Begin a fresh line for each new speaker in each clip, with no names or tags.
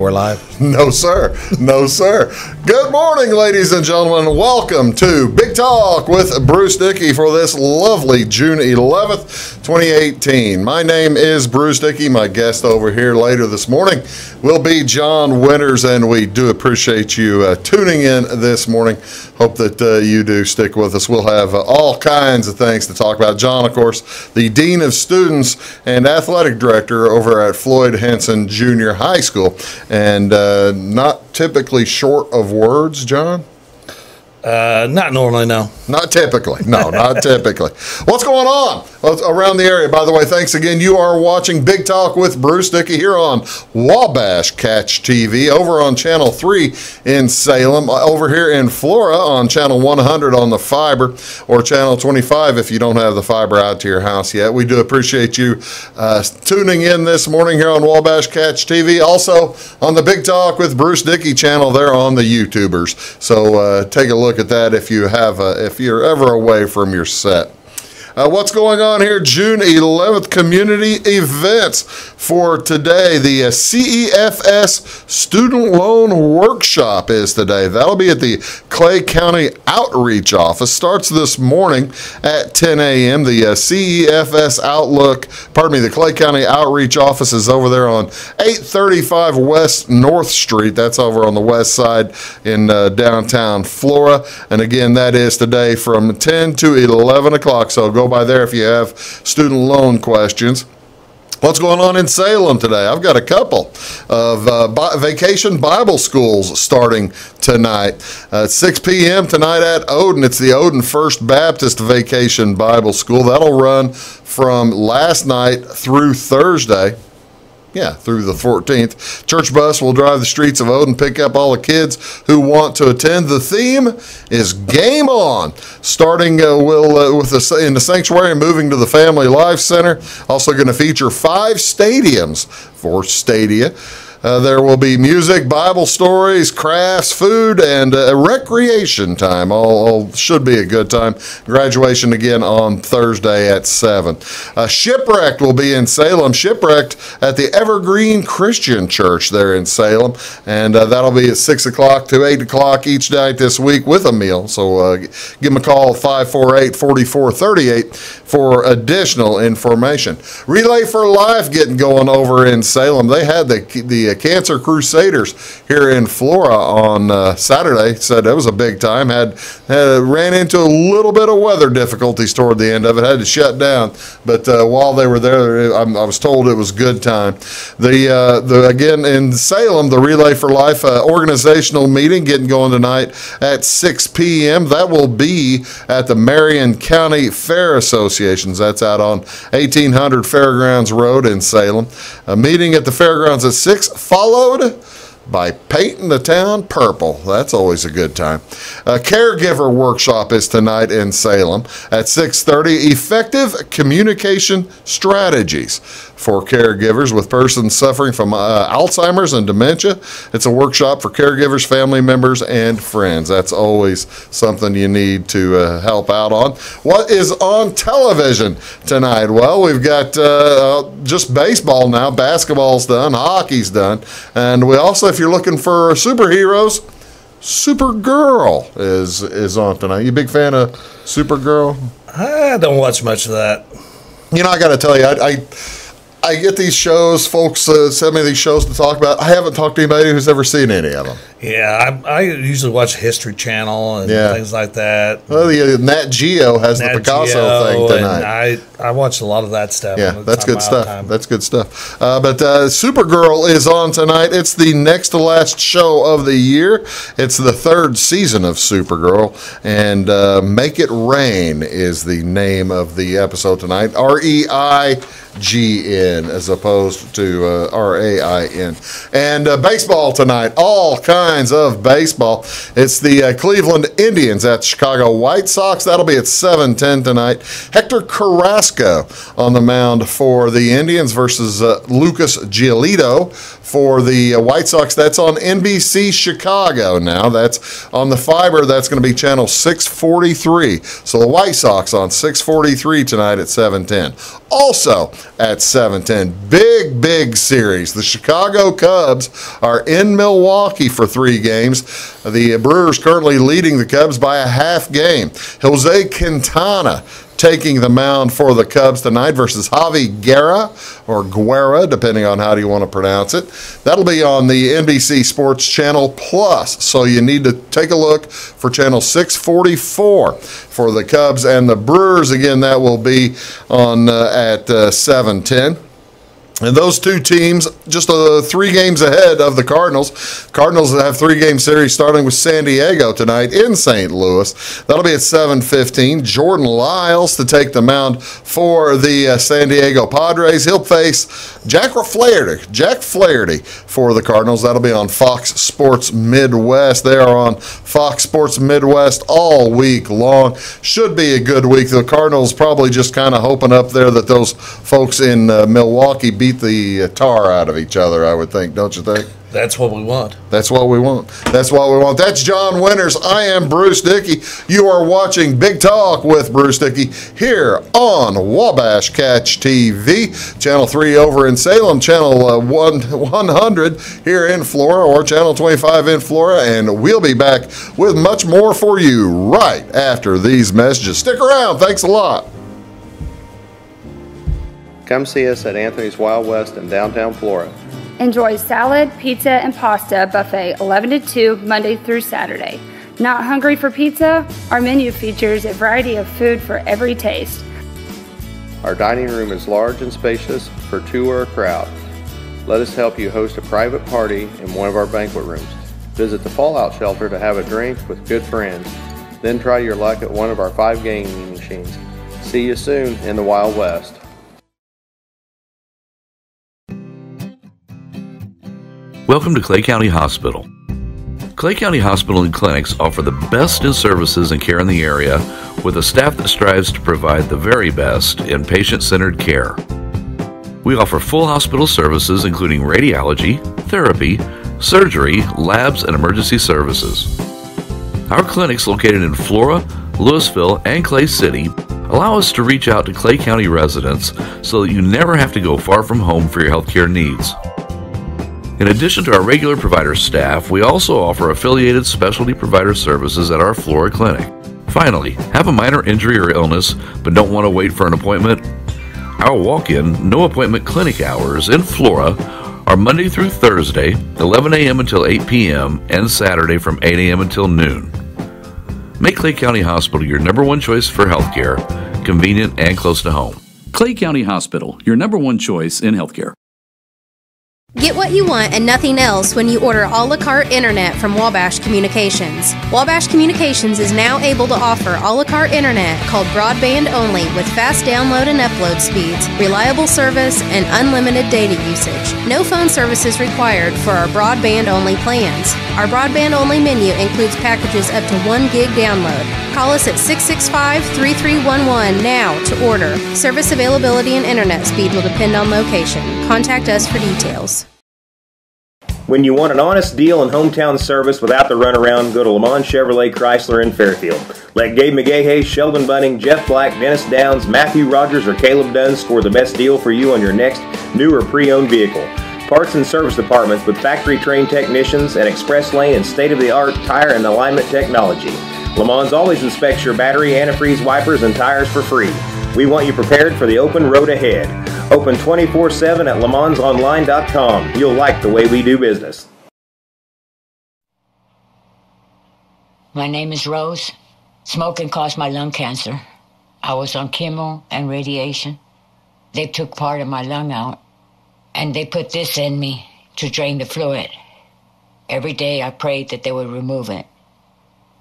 we're live?
No, sir. No, sir. Good morning, ladies and gentlemen. Welcome to Big Talk with Bruce Dickey for this lovely June 11th, 2018. My name is Bruce Dickey. My guest over here later this morning will be John Winters, and we do appreciate you tuning in this morning. Hope that you do stick with us. We'll have all kinds of things to talk about. John, of course, the Dean of Students and Athletic Director over at Floyd Henson Junior High School. And not typically short of words, John?
Not normally, no.
Not typically. No, not typically. What's going on around the area? By the way, thanks again. You are watching Big Talk with Bruce Dickey here on Wabash Catch TV, over on Channel 3 in Salem, over here in Flora on Channel 100 on the fiber, or Channel 25 if you don't have the fiber out to your house yet. We do appreciate you tuning in this morning here on Wabash Catch TV. Also on the Big Talk with Bruce Dickey channel there on the YouTubers. So take a look at that if you have if you're ever away from your set. What's going on here? June 11th community events for today. The CEFS Student Loan Workshop is today. That'll be at the Clay County Outreach Office. Starts this morning at 10 a.m. The the Clay County Outreach Office is over there on 835 West North Street. That's over on the west side in downtown Flora. And again, that is today from 10 to 11 o'clock. So go by there if you have student loan questions. What's going on in Salem today? I've got a couple of vacation Bible schools starting tonight. 6 p.m. tonight at Odin. It's the Odin First Baptist Vacation Bible School. That'll run from last night through Thursday. Yeah, through the 14th. Church bus will drive the streets of Odin, pick up all the kids who want to attend. The theme is Game On, starting in the sanctuary and moving to the Family Life Center. Also going to feature 5 stadiums for Stadia. There will be music, Bible stories, crafts, food, and recreation time. All should be a good time. Graduation again on Thursday at 7. Shipwrecked will be in Salem. Shipwrecked at the Evergreen Christian Church there in Salem. And that'll be at 6 o'clock to 8 o'clock each night this week with a meal. So give them a call at 548-4438 for additional information. Relay for Life getting going over in Salem. They had the Cancer Crusaders here in Flora on Saturday. Said it was a big time. Ran into a little bit of weather difficulties toward the end of it. Had to shut down. But while they were there, I was told it was a good time. Again in Salem, the Relay for Life organizational meeting getting going tonight at 6 p.m. That will be at the Marion County Fair Associations. That's out on 1800 Fairgrounds Road in Salem. A meeting at the fairgrounds at 6, followed by painting the town purple. That's always a good time. A caregiver workshop is tonight in Salem at 6:30. Effective communication strategies for caregivers with persons suffering from Alzheimer's and dementia. It's a workshop for caregivers, family members, and friends. That's always something you need to help out on. What is on television tonight? Well, we've got just baseball now. Basketball's done. Hockey's done. And we also, if you're looking for superheroes, Supergirl is on tonight. You a big fan of Supergirl?
I don't watch much of that.
You know, I got to tell you, I get these shows, folks send me these shows to talk about. I haven't talked to anybody who's ever seen any of them.
Yeah, I usually watch History Channel and things like that.
Well, the Nat Geo has the Picasso thing tonight.
I watch a lot of that stuff.
Yeah, that's good stuff. That's good stuff. But Supergirl is on tonight. It's the next to last show of the year. It's the 3rd season of Supergirl. And Make It Rain is the name of the episode tonight. REIGN as opposed to RAIN. And baseball tonight. All kinds of baseball. It's the Cleveland Indians at Chicago White Sox. That'll be at 7:10 tonight. Hector Carrasco on the mound for the Indians versus Lucas Giolito for the White Sox. That's on NBC Chicago now. That's on the fiber. That's going to be channel 643. So the White Sox on 643 tonight at 7:10. Also at 7:10. Big series. The Chicago Cubs are in Milwaukee for 3 games. The Brewers currently leading the Cubs by a half game. Jose Quintana taking the mound for the Cubs tonight versus Javi Guerra, or Guerra, depending on how you want to pronounce it. That'll be on the NBC Sports Channel Plus, so you need to take a look for channel 644 for the Cubs and the Brewers. Again, that will be on at 7:10. And those two teams just 3 games ahead of the Cardinals. Cardinals have 3-game series starting with San Diego tonight in St. Louis. That'll be at 7:15. Jordan Lyles to take the mound for the San Diego Padres. He'll face Jack Flaherty for the Cardinals. That'll be on Fox Sports Midwest. They are on Fox Sports Midwest all week long. Should be a good week. The Cardinals probably just kind of hoping up there that those folks in Milwaukee beat the tar out of each other, I would think, don't you think?
That's what we want.
That's what we want. That's what we want. That's John Winters. I am Bruce Dickey. You are watching Big Talk with Bruce Dickey here on Wabash Catch TV. Channel 3 over in Salem, Channel 100 here in Florida, or Channel 25 in Florida. And we'll be back with much more for you right after these messages. Stick around. Thanks a lot.
Come see us at Anthony's Wild West in downtown Florida.
Enjoy salad, pizza, and pasta buffet 11 to 2 Monday through Saturday. Not hungry for pizza? Our menu features a variety of food for every taste.
Our dining room is large and spacious for 2 or a crowd. Let us help you host a private party in one of our banquet rooms. Visit the Fallout Shelter to have a drink with good friends. Then try your luck at one of our 5 gaming machines. See you soon in the Wild West.
Welcome to Clay County Hospital. Clay County Hospital and Clinics offer the best in services and care in the area with a staff that strives to provide the very best in patient-centered care. We offer full hospital services including radiology, therapy, surgery, labs, and emergency services. Our clinics located in Flora, Louisville, and Clay City allow us to reach out to Clay County residents so that you never have to go far from home for your healthcare needs. In addition to our regular provider staff, we also offer affiliated specialty provider services at our Flora clinic. Finally, have a minor injury or illness but don't want to wait for an appointment? Our walk-in, no-appointment clinic hours in Flora are Monday through Thursday, 11 a.m. until 8 p.m., and Saturday from 8 a.m. until noon. Make Clay County Hospital your number one choice for healthcare, convenient and close to home.
Clay County Hospital, your number one choice in healthcare.
Get what you want and nothing else when you order a la carte internet from Wabash Communications. Wabash Communications is now able to offer a la carte internet called broadband only with fast download and upload speeds, reliable service, and unlimited data usage. No phone services required for our broadband only plans. Our broadband only menu includes packages up to 1 gig download. Call us at 665-3311 now to order. Service availability and internet speed will depend on location. Contact us for details.
When you want an honest deal and hometown service without the runaround, go to Lamont Chevrolet Chrysler in Fairfield. Let Gabe McGahey, Sheldon Bunning, Jeff Black, Dennis Downs, Matthew Rogers, or Caleb Dunn score the best deal for you on your next new or pre-owned vehicle. Parts and service departments with factory-trained technicians and express lane and state-of-the-art tire and alignment technology. Lamont always inspects your battery, antifreeze, wipers, and tires for free. We want you prepared for the open road ahead. Open 24/7 at LeMansOnline.com. You'll like the way we do business.
My name is Rose. Smoking caused my lung cancer. I was on chemo and radiation. They took part of my lung out, and they put this in me to drain the fluid. Every day I prayed that they would remove it.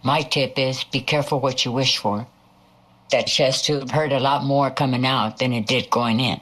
My tip is be careful what you wish for. That chest tube hurt a lot more coming out than it did going in.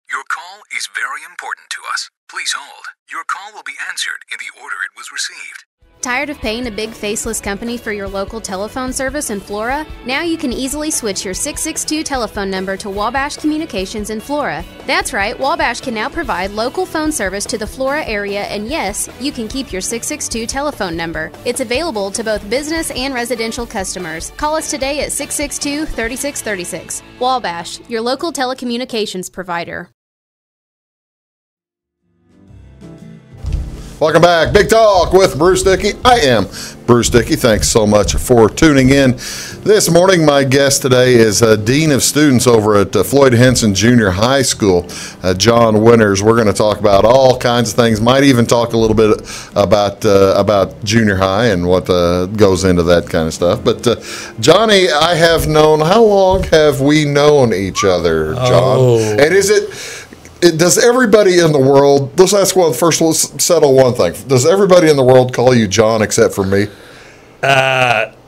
Your call is very important to us. Please hold. Your call will be answered in the order it was received.
Tired of paying a big faceless company for your local telephone service in Flora? Now you can easily switch your 662 telephone number to Wabash Communications in Flora. That's right, Wabash can now provide local phone service to the Flora area, and yes, you can keep your 662 telephone number. It's available to both business and residential customers. Call us today at 662-3636. Wabash, your local telecommunications provider.
Welcome back. Big Talk with Bruce Dickey. I am Bruce Dickey. Thanks so much for tuning in. This morning, my guest today is Dean of Students over at Floyd Henson Junior High School, John Winters. We're going to talk about all kinds of things. Might even talk a little bit about junior high and what goes into that kind of stuff. But Johnny, I have known. How long have we known each other, John?
Oh.
And is it? Does everybody in the world, let's ask one first, let's settle one thing. Does everybody in the world call you John except for me?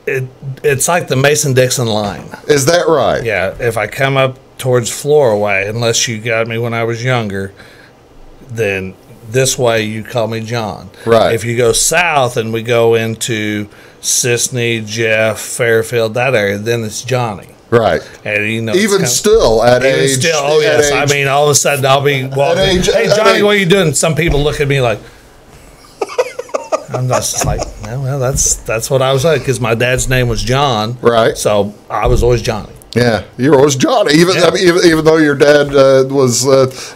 It's like the Mason-Dixon line.
Is that right?
Yeah, if I come up towards Flora way, unless you got me when I was younger, then this way you call me John.
Right.
If you go south and we go into Sisney, Jeff, Fairfield, that area, then it's Johnny.
Right.
And
even still at age.
Oh yes. I mean, all of a sudden I'll be walking. Hey Johnny, what are you doing? Some people look at me like. I'm just like, well, that's what I was like, because my dad's name was John.
Right.
So I was always Johnny.
Yeah, you were always Johnny, even though your dad was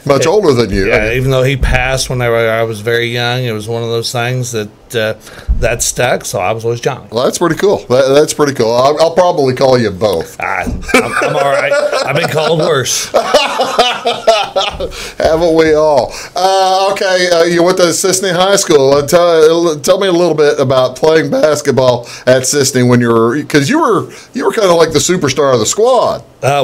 much older than you.
Yeah, even though he passed when I was very young, it was one of those things that stuck. So I was always Johnny.
Well, that's pretty cool. That's pretty cool. I'll probably call you both.
I'm all right. I've been called worse.
Haven't we all? Okay, you went to Sisney High School. Tell me a little bit about playing basketball at Sisney when because you were kind of like the superstar of the squad.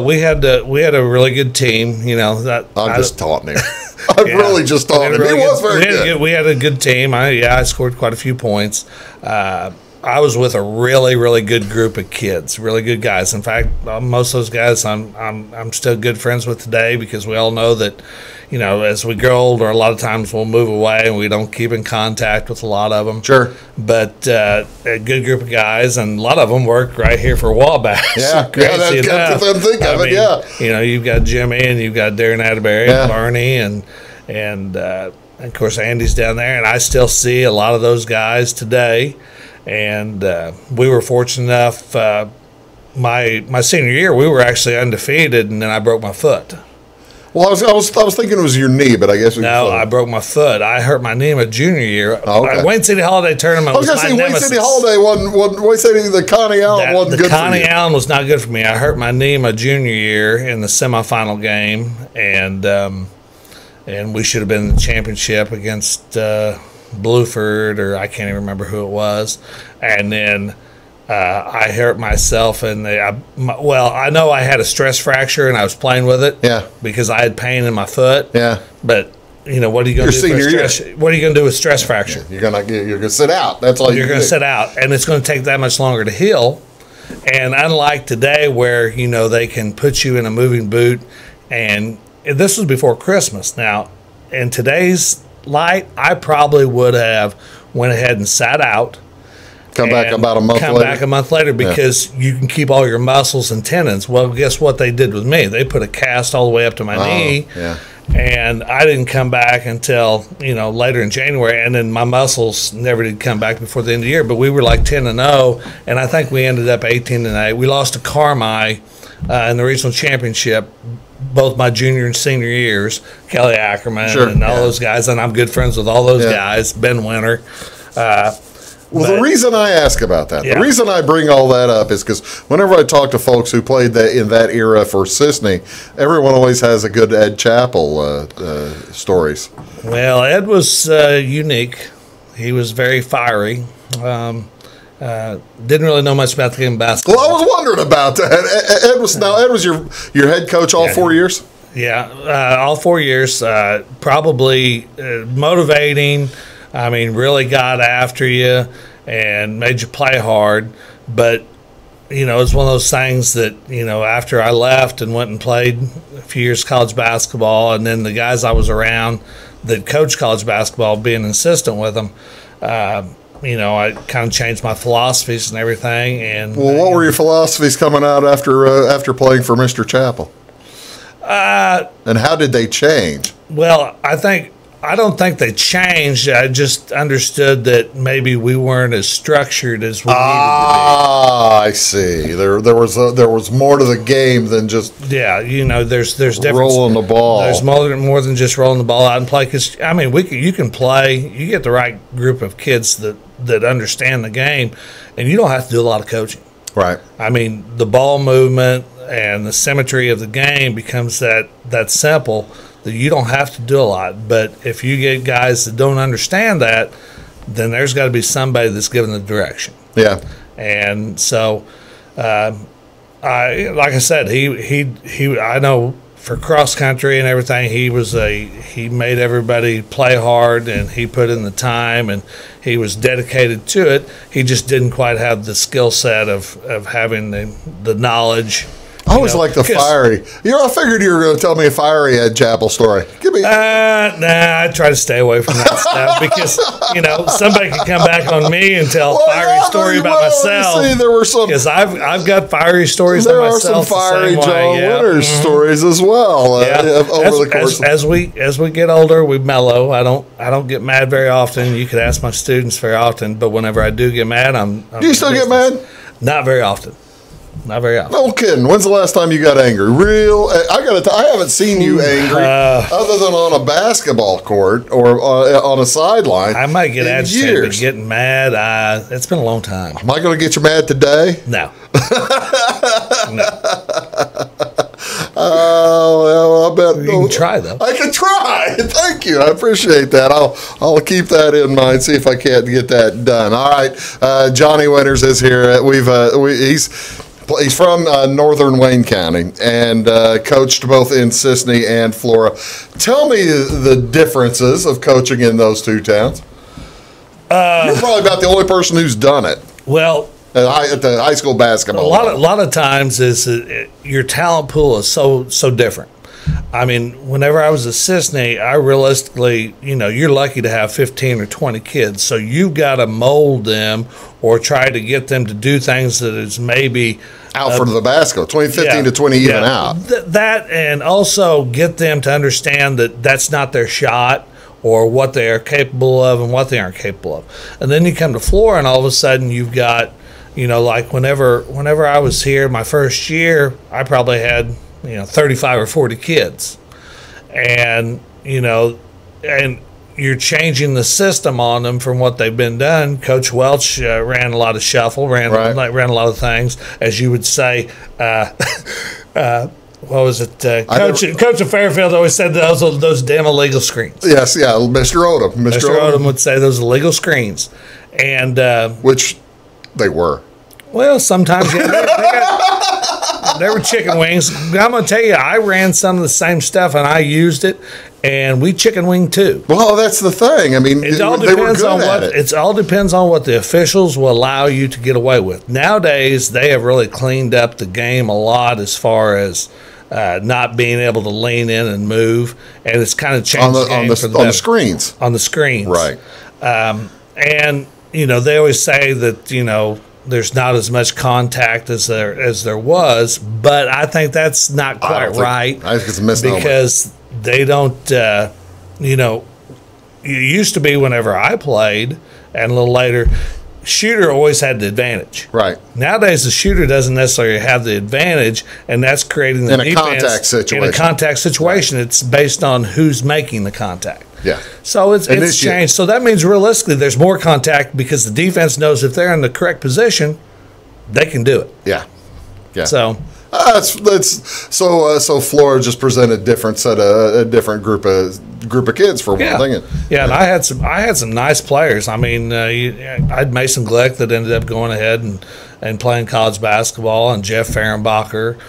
We had a really good team.
I'm just taunting him. I'm really just taunting him. He was very good.
We had a good team. I scored quite a few points. I was with a really, really good group of kids, really good guys. In fact, most of those guys I'm still good friends with today, because we all know that, as we grow older, a lot of times we'll move away and we don't keep in contact with a lot of them.
Sure.
But a good group of guys, and a lot of them work right here for Wabash.
Yeah, that's enough. Good to think of it, yeah.
You've got Jimmy and you've got Darren Atterbury and Barney and of course Andy's down there, and I still see a lot of those guys today. And we were fortunate enough, my senior year, we were actually undefeated, and then I broke my foot.
Well, I was thinking it was your knee, but I guess
no, I broke my foot. I hurt my knee my junior year.
Oh, okay.
Wayne City Holiday tournament.
I was going to say Wayne City Holiday wasn't Wayne City. The Connie Allen wasn't good for you.
The Connie Allen was not good for me. I hurt my knee my junior year in the semifinal game, and we should have been in the championship against Blueford, or I can't even remember who it was. And then I hurt myself, and I know I had a stress fracture, and I was playing with it.
Yeah.
Because I had pain in my foot.
Yeah.
But what are you going to do? What are you going to do with stress fracture?
Yeah. You're going to sit out. That's all
you're going to sit out, and it's going to take that much longer to heal. And unlike today, where they can put you in a moving boot, and this was before Christmas. Now, in today's light, I probably would have went ahead and sat out.
Come back about a month later.
Come back a month later, because you can keep all your muscles and tendons. Well, guess what they did with me? They put a cast all the way up to my knee.
Yeah.
And I didn't come back until, later in January. And then my muscles never did come back before the end of the year. But we were like 10-0, and I think we ended up 18-8. We lost to Carmi in the regional championship, both my junior and senior years. Kelly Ackerman and all those guys. And I'm good friends with all those guys. Ben Winter.
The reason I ask about that, the reason I bring all that up is because whenever I talk to folks who played in that era for Sisney, everyone always has a good Ed Chappell stories.
Well, Ed was unique. He was very fiery. Didn't really know much about the game of basketball.
Well, I was wondering about that. Ed was your head coach all 4 years?
Yeah, all 4 years. Probably motivating. I mean, really got after you and made you play hard. But, it's one of those things that, after I left and went and played a few years college basketball, and then the guys I was around that coached college basketball, being an assistant with them, I kind of changed my philosophies and everything. And
well, what were your philosophies coming out after playing for Mr. Chappell? And how did they change?
Well, I don't think they changed. I just understood that maybe we weren't as structured as we needed to be.
I see. There was more to the game than just
there's different
rolling the ball.
There's more than just rolling the ball out and play. Because you can play. You get the right group of kids that understand the game, and you don't have to do a lot of coaching.
Right.
The ball movement and the symmetry of the game becomes that simple. You don't have to do a lot, but if you get guys that don't understand that, then there's got to be somebody that's giving the direction.
Yeah,
and so, like I said, he I know for cross country and everything, he made everybody play hard, and he put in the time, and he was dedicated to it. He just didn't quite have the skill set of having the knowledge.
I always like the fiery. I figured you were going to tell me a fiery Ed Chappell story. Give me.
Nah, I try to stay away from that stuff because somebody could come back on me and tell a fiery story about myself.
See, there were some
because I've got fiery stories.
There
on
are
myself
some fiery John Winters
Mm-hmm.
stories as well. Over the course
as we get older, we mellow. I don't get mad very often. You could ask my students very often, but whenever I do get mad, I'm
do you still get mad?
Not very often. Not very often.
No kidding. When's the last time you got angry? I haven't seen you angry other than on a basketball court or on a sideline.
I might get agitated, but getting mad, it's been a long time.
Am I going to get you mad today?
No. No.
Well, I bet
you can try though.
I can try. Thank you. I appreciate that. I'll keep that in mind. See if I can't get that done. All right. Johnny Winters is here. He's from northern Wayne County and coached both in Sisney and Flora. Tell me the differences of coaching in those two towns. You're probably about the only person who's done it.
Well,
at the high school basketball.
A lot of times is your talent pool is so different. Whenever I was at Sisney, I realistically, you're lucky to have 15 or 20 kids. So you've got to mold them or try to get them to do things that is maybe
out for the basketball, 15 to 20 even out.
That and also get them to understand that that's not their shot or what they are capable of and what they aren't capable of. And then you come to Flora and all of a sudden you've got, like whenever I was here my first year, I probably had 35 or 40 kids, and and you're changing the system on them from what they've been done. Coach Welch ran a lot of shuffle, ran a lot of things, as you would say. What was it? Coach of Fairfield always said those damn illegal screens.
Yes, yeah, Mr. Odom.
Mr. Odom would say those illegal screens, and
which they were.
Well, sometimes they were chicken wings. I'm going to tell you, I ran some of the same stuff and I used it, and we chicken wing too.
Well, that's the thing. It all depends on
it all depends on what the officials will allow you to get away with. Nowadays, they have really cleaned up the game a lot as far as not being able to lean in and move, and it's kind of changed
on the screens.
On the screens,
right?
And they always say that there's not as much contact as there was, but I think that's not quite right.
I think it's a misnomer
because they don't. It used to be whenever I played, and a little later, shooter always had the advantage.
Right.
Nowadays, the shooter doesn't necessarily have the advantage, and that's creating the defense
contact situation.
In a contact situation, right. It's based on who's making the contact.
Yeah.
So it's changed. So that means realistically there's more contact because the defense knows if they're in the correct position, they can do it.
Yeah. Yeah.
So
so Flora just presented a different group of kids for one thing.
And I had some nice players. I had Mason Glick that ended up going ahead and playing college basketball, and Jeff Fehrenbacher.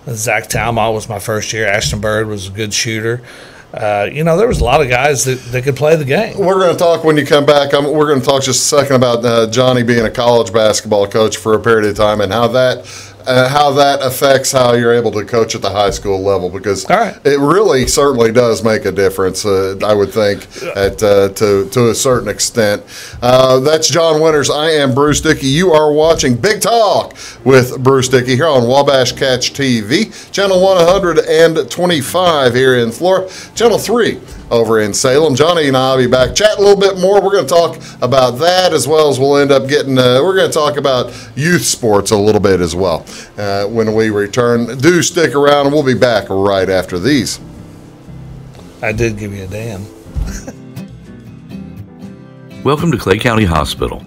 Zach Talmott was my first year. Ashton Bird was a good shooter. There was a lot of guys that could play the game.
We're going to talk when you come back. We're going to talk just a second about Johnny being a college basketball coach for a period of time and how that how that affects how you're able to coach at the high school level, because it really certainly does make a difference, I would think, to a certain extent. That's John Winters. I am Bruce Dickey. You are watching Big Talk with Bruce Dickey here on Wabash Catch TV, channel 125 here in Florida, channel 3 over in Salem. Johnny and I will be back chatting a little bit more. We're going to talk about that, as well as we'll end up getting, we're going to talk about youth sports a little bit as well when we return. Do stick around, and we'll be back right after these.
I did give you a damn.
Welcome to Clay County Hospital.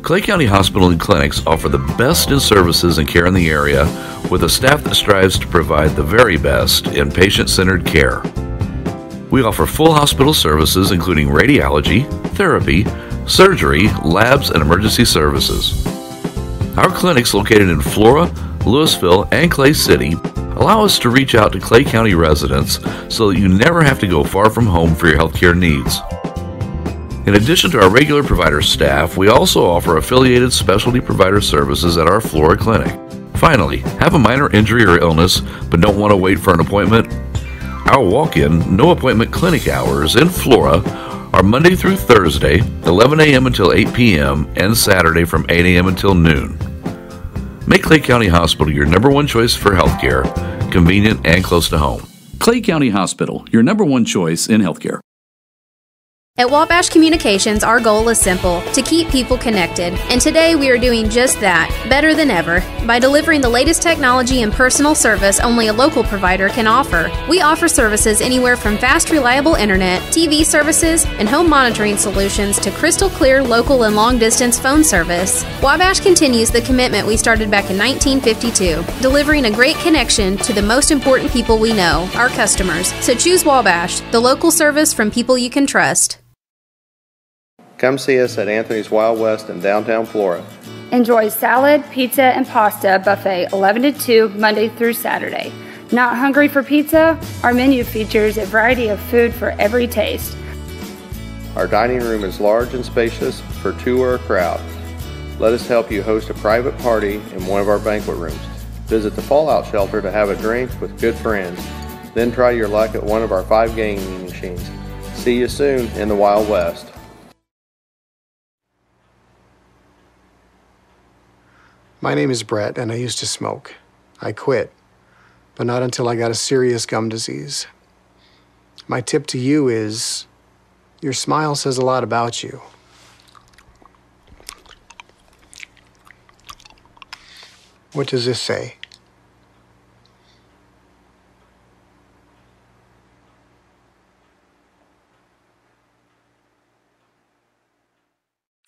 Clay County Hospital and Clinics offer the best in services and care in the area, with a staff that strives to provide the very best in patient-centered care. We offer full hospital services including radiology, therapy, surgery, labs, and emergency services. Our clinics located in Flora, Louisville, and Clay City allow us to reach out to Clay County residents so that you never have to go far from home for your healthcare needs. In addition to our regular provider staff, we also offer affiliated specialty provider services at our Flora clinic. Finally, have a minor injury or illness but don't want to wait for an appointment? Our walk-in, no-appointment clinic hours in Flora are Monday through Thursday, 11 a.m. until 8 p.m., and Saturday from 8 a.m. until noon. Make Clay County Hospital your #1 choice for healthcare, convenient and close to home.
Clay County Hospital, your #1 choice in healthcare.
At Wabash Communications, our goal is simple: to keep people connected. And today we are doing just that, better than ever, by delivering the latest technology and personal service only a local provider can offer. We offer services anywhere from fast, reliable internet, TV services, and home monitoring solutions to crystal clear local and long-distance phone service. Wabash continues the commitment we started back in 1952, delivering a great connection to the most important people we know, our customers. So choose Wabash, the local service from people you can trust.
Come see us at Anthony's Wild West in downtown Flora.
Enjoy salad, pizza, and pasta buffet 11 to 2 Monday through Saturday. Not hungry for pizza? Our menu features a variety of food for every taste.
Our dining room is large and spacious for two or a crowd. Let us help you host a private party in one of our banquet rooms. Visit the Fallout Shelter to have a drink with good friends. Then try your luck at one of our 5 gaming machines. See you soon in the Wild West.
My name is Brett, and I used to smoke. I quit, but not until I got a serious gum disease. My tip to you is, your smile says a lot about you. What does this say?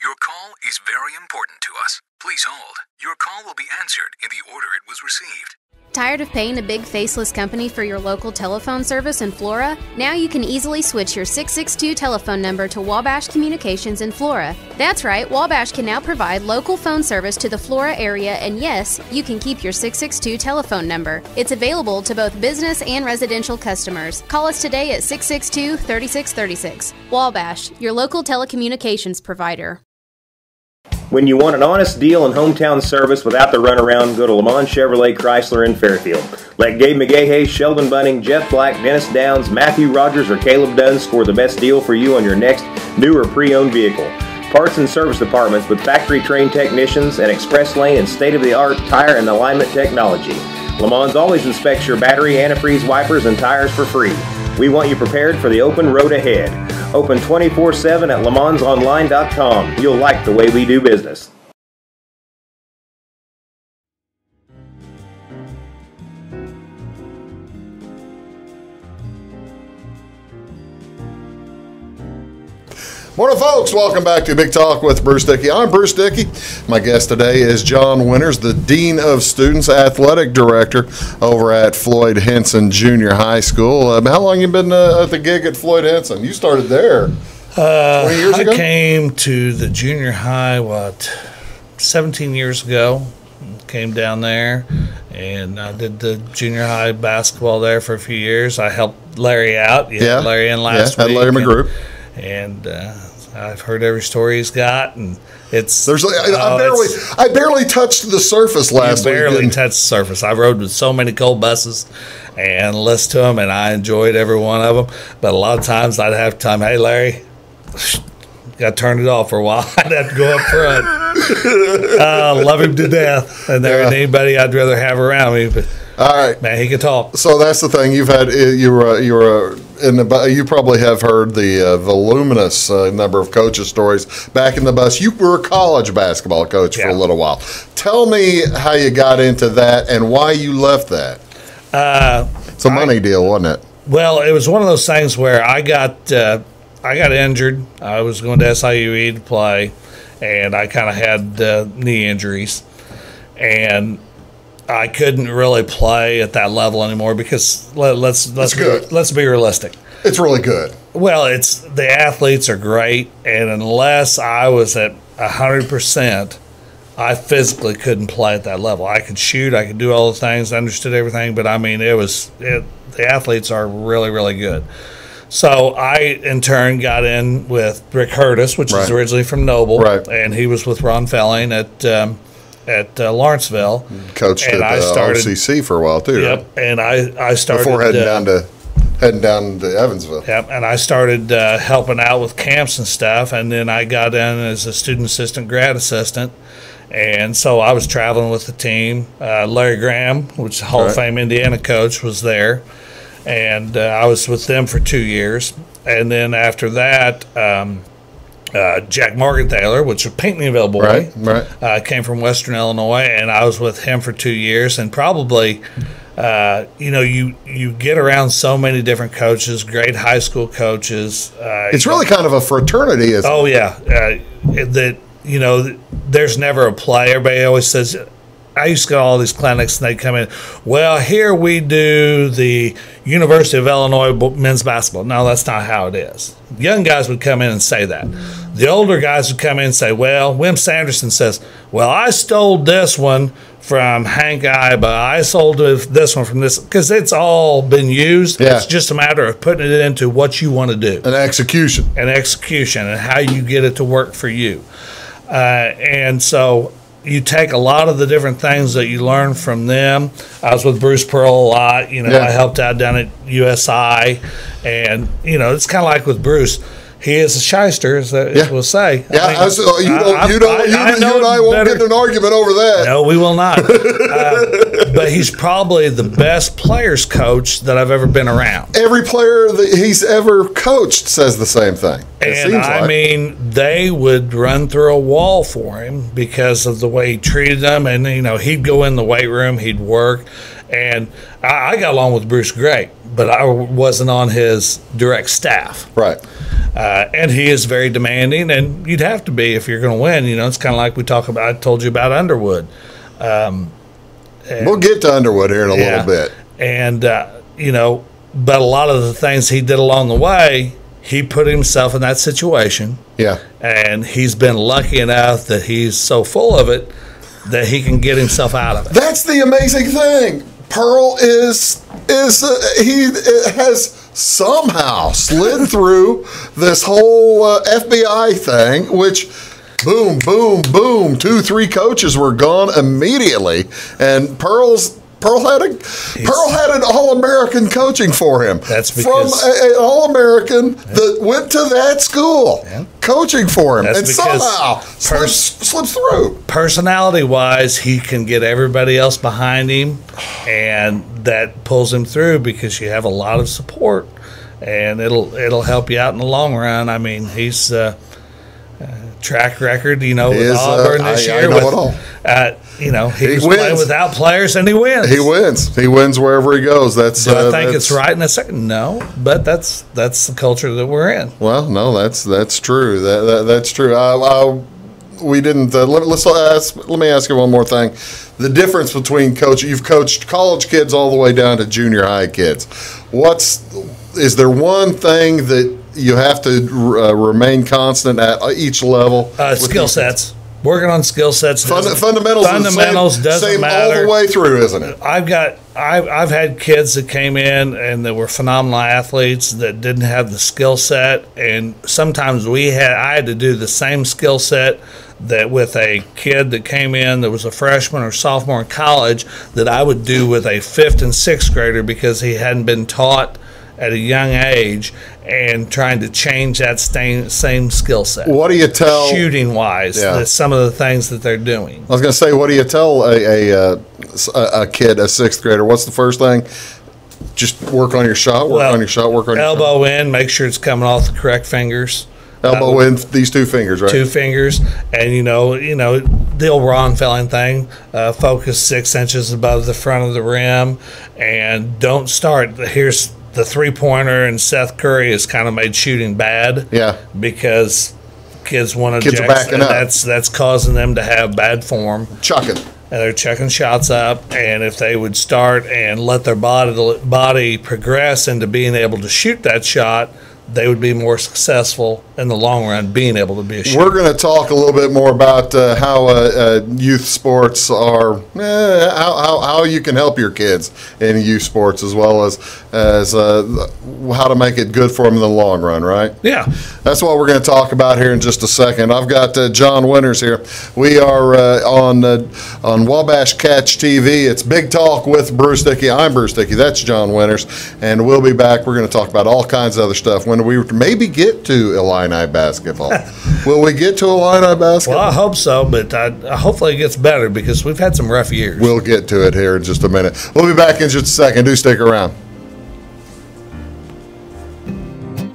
Your call is very important to us. Please hold. Your call will be answered in the order it was received.
Tired of paying a big faceless company for your local telephone service in Flora? Now you can easily switch your 662 telephone number to Wabash Communications in Flora. That's right, Wabash can now provide local phone service to the Flora area, and yes, you can keep your 662 telephone number. It's available to both business and residential customers. Call us today at 662-3636. Wabash, your local telecommunications provider.
When you want an honest deal and hometown service without the runaround, go to Lamont Chevrolet Chrysler in Fairfield. Let Gabe McGahey, Sheldon Bunning, Jeff Black, Dennis Downs, Matthew Rogers, or Caleb Dunn score the best deal for you on your next new or pre-owned vehicle. Parts and service departments with factory-trained technicians and express lane and state-of-the-art tire and alignment technology. Lamont always inspects your battery, antifreeze, wipers, and tires for free. We want you prepared for the open road ahead. Open 24/7 at LeMansOnline.com. You'll like the way we do business.
Morning, folks. Welcome back to Big Talk with Bruce Dickey. I'm Bruce Dickey. My guest today is John Winters, the Dean of Students, Athletic Director over at Floyd Henson Junior High School. How long have you been at the gig at Floyd Henson? You started there 20 years ago?
I came to the junior high, 17 years ago. Came down there, and I did the junior high basketball there for a few years. I helped Larry out. You had Larry in last week.
Had Larry McGrew.
And I've heard every story he's got, and it's.
I barely touched the surface last week.
Barely touched the surface. I rode with so many coal buses and listened to them, and I enjoyed every one of them. But a lot of times I'd have to tell him, "Hey, Larry, got to turn it off for a while." I'd have to go up front. Love him to death, and there ain't anybody I'd rather have around me. But
all right,
man, he can talk.
So that's the thing. You probably have heard the voluminous number of coaches' stories. Back in the bus, you were a college basketball coach for a little while. Tell me how you got into that and why you left that. It's a money deal, wasn't it?
Well, it was one of those things where I got injured. I was going to SIUE to play, and I kind of had knee injuries, and I couldn't really play at that level anymore because let's be realistic.
It's really good.
Well, the athletes are great, and unless I was at 100%, I physically couldn't play at that level. I could shoot, I could do all the things, understood everything, but I mean, the athletes are really, really good. So I, in turn, got in with Rick Curtis, which is originally from Noble, and he was with Ron Felling at Lawrenceville.
Coached at OCC for a while too.
Yep,
right?
And I started
before heading down to Evansville.
Yep, and I started helping out with camps and stuff, and then I got in as a student assistant, grad assistant, and so I was traveling with the team. Larry Graham, which is a Hall of Fame Indiana coach, was there, and I was with them for 2 years, and then after that. Jack Morgenthaler, which is a Pinckneyville boy, came from Western Illinois, and I was with him for 2 years. And probably, you get around so many different coaches, great high school coaches.
It's really kind of a fraternity, isn't it?
Oh yeah, there's never a play. Everybody always says. I used to go to all these clinics, and they'd come in, well, here we do the University of Illinois men's basketball. No, that's not how it is. Young guys would come in and say that. The older guys would come in and say, well, Wim Sanderson says, well, I stole this one from Hank Iba. I sold this one from this, because it's all been used. Yeah. It's just a matter of putting it into what you want to do.
An execution,
and how you get it to work for you. And so you take a lot of the different things that you learn from them. I was with Bruce Pearl a lot. I helped out down at USI. And, it's kind of like with Bruce. He is a shyster, as we'll say.
Yeah, you and I won't get in an argument over that.
No, we will not. But he's probably the best players coach that I've ever been around.
Every player that he's ever coached says the same thing.
And they would run through a wall for him because of the way he treated them. And, he'd go in the weight room, he'd work. And I got along with Bruce great, but I wasn't on his direct staff.
Right.
And he is very demanding, and you'd have to be if you're going to win. It's kind of like I told you about Underwood.
We'll get to Underwood here in a little bit.
And, but a lot of the things he did along the way, he put himself in that situation.
Yeah.
And he's been lucky enough that he's so full of it that he can get himself out of it.
That's the amazing thing. Pearl has somehow slid through this whole FBI thing, which boom, boom, boom, 2-3 coaches were gone immediately, and Pearl had an All-American coaching for him.
That's because
from an All-American that went to that school coaching for him, and somehow slips through.
Personality-wise, he can get everybody else behind him, and that pulls him through because you have a lot of support, and it'll help you out in the long run. I mean, he's track record, with Auburn this year.
I know it all.
He was playing without players, and he wins.
He wins. He wins wherever he goes. Do
I think it's right in a second? No, but that's the culture that we're in.
Well, no, that's true. That's true. We didn't. Let me ask you one more thing. The difference between coaching. You've coached college kids all the way down to junior high kids. Is there one thing that you have to remain constant at each level?
Skill sets. Working on skill sets.
Fundamentals
doesn't
same
matter
all the way through, isn't it?
I've had kids that came in and that were phenomenal athletes that didn't have the skill set, and sometimes I had to do the same skill set that with a kid that came in that was a freshman or sophomore in college that I would do with a 5th and 6th grader because he hadn't been taught at a young age, and trying to change that same skill set.
What do you tell
shooting wise? Some of the things that they're doing.
I was going to say, what do you tell a kid, a 6th grader? What's the first thing? Just work on your shot. Work on your shot.
Elbow in. Make sure it's coming off the correct fingers.
Elbow in. These 2 fingers, right?
2 fingers, and you know the old Ron Felling thing. Focus 6 inches above the front of the rim, and don't start. Here's the 3-pointer, and Seth Curry has kind of made shooting bad.
Yeah.
Because kids want to
are backing up.
That's causing them to have bad form.
Chucking.
And they're chucking shots up. And if they would start and let their body progress into being able to shoot that shot, they would be more successful in the long run being able to be a shooter.
We're going to talk a little bit more about how youth sports are, how you can help your kids in youth sports, as well as how to make it good for them in the long run, right?
Yeah.
That's what we're going to talk about here in just a second. I've got John Winters here. We are on Wabash Catch TV. It's Big Talk with Bruce Dickey. I'm Bruce Dickey. That's John Winters. And we'll be back. We're going to talk about all kinds of other stuff. When we maybe get to Illini basketball. Will we get to Illini basketball?
Well, I hope so, but hopefully it gets better because we've had some rough years.
We'll get to it here in just a minute. We'll be back in just a second. Do stick around.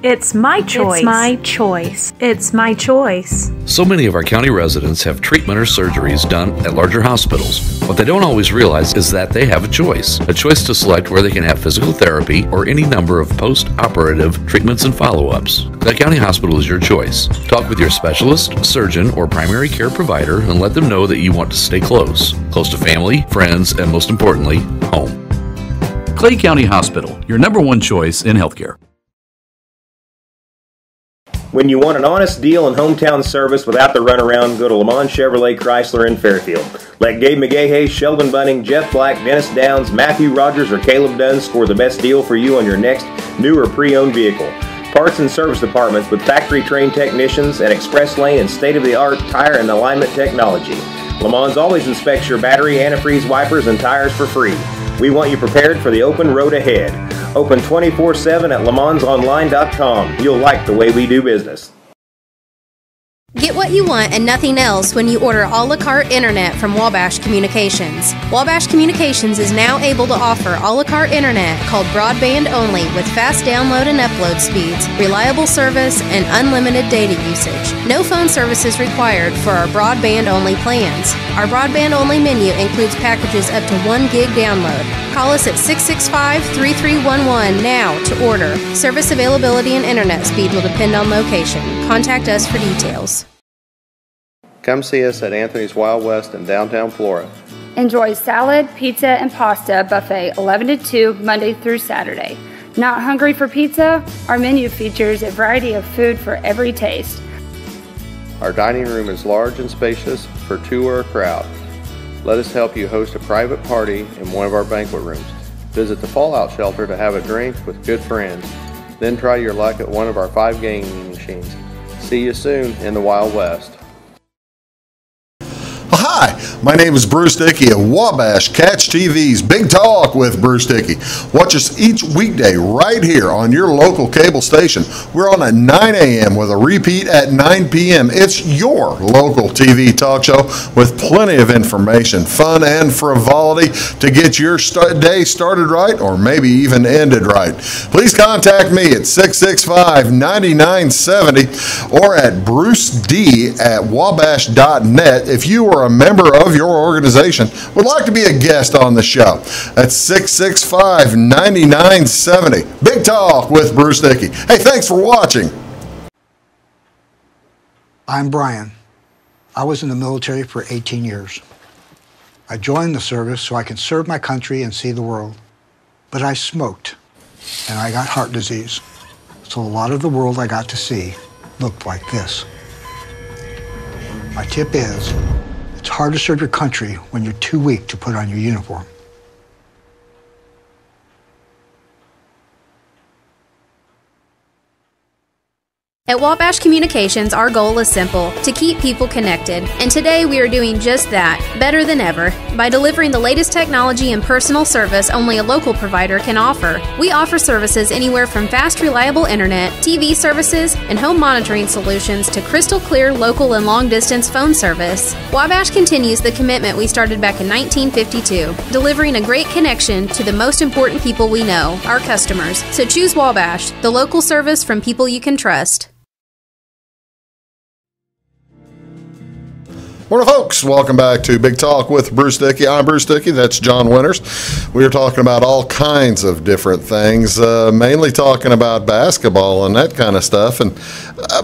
It's my choice. It's my choice. It's my choice.
So many of our county residents have treatment or surgeries done at larger hospitals. What they don't always realize is that they have a choice to select where they can have physical therapy or any number of post-operative treatments and follow-ups. Clay County Hospital is your choice. Talk with your specialist, surgeon, or primary care provider and let them know that you want to stay close to family, friends, and most importantly, home.
Clay County Hospital, your #1 choice in healthcare.
When you want an honest deal and hometown service without the runaround, go to Lamont Chevrolet Chrysler in Fairfield. Let Gabe McGahey, Sheldon Bunning, Jeff Black, Dennis Downs, Matthew Rogers, or Caleb Dunn score the best deal for you on your next new or pre-owned vehicle. Parts and service departments with factory-trained technicians and express lane and state-of-the-art tire and alignment technology. Lamont always inspects your battery, antifreeze, wipers, and tires for free. We want you prepared for the open road ahead. Open 24/7 at LeMansOnline.com. You'll like the way we do business.
Get what you want and nothing else when you order a la carte internet from Wabash Communications. Wabash Communications is now able to offer a la carte internet called broadband only with fast download and upload speeds, reliable service, and unlimited data usage. No phone service is required for our broadband only plans. Our broadband only menu includes packages up to 1 gig download. Call us at 665-3311 now to order. Service availability and internet speed will depend on location. Contact us for details.
Come see us at Anthony's Wild West in downtown Flora.
Enjoy salad, pizza, and pasta buffet 11 to 2 Monday through Saturday. Not hungry for pizza? Our menu features a variety of food for every taste.
Our dining room is large and spacious for 2 or a crowd. Let us help you host a private party in one of our banquet rooms. Visit the Fallout Shelter to have a drink with good friends. Then try your luck at one of our 5 gaming machines. See you soon in the Wild West.
Hi, my name is Bruce Dickey of Wabash Catch TV's Big Talk with Bruce Dickey. Watch us each weekday right here on your local cable station. We're on at 9 a.m. with a repeat at 9 p.m. It's your local TV talk show with plenty of information, fun, and frivolity to get your day started right or maybe even ended right. Please contact me at 665-9970 or at bruced@wabash.net if you are a member of your organization would like to be a guest on the show. That's 665-9970. Big Talk with Bruce Dickey. Hey, thanks for watching.
I'm Brian. I was in the military for 18 years. I joined the service so I could serve my country and see the world. But I smoked, and I got heart disease. So a lot of the world I got to see looked like this. My tip is, it's hard to serve your country when you're too weak to put on your uniform.
At Wabash Communications, our goal is simple, to keep people connected. And today we are doing just that, better than ever, by delivering the latest technology and personal service only a local provider can offer. We offer services anywhere from fast, reliable internet, TV services, and home monitoring solutions to crystal clear local and long-distance phone service. Wabash continues the commitment we started back in 1952, delivering a great connection to the most important people we know, our customers. So choose Wabash, the local service from people you can trust.
Morning, folks. Welcome back to Big Talk with Bruce Dickey. I'm Bruce Dickey. That's John Winters. We are talking about all kinds of different things, mainly talking about basketball and that kind of stuff. And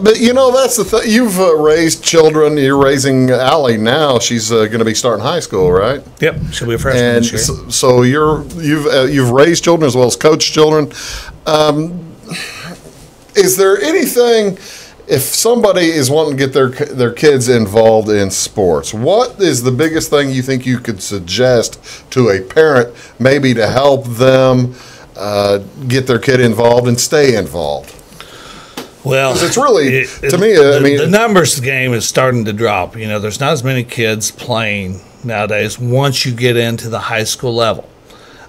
but you know, that's the thing. You've raised children. You're raising Allie now. She's going to be starting high school, right?
Yep, she'll be a freshman
and
this year.
So you've raised children as well as coached children. Is there anything? If somebody is wanting to get their kids involved in sports, what is the biggest thing you think you could suggest to a parent maybe to help them get their kid involved and stay involved?
Well,
it's really, to me,
the numbers game is starting to drop. You know, there's not as many kids playing nowadays once you get into the high school level.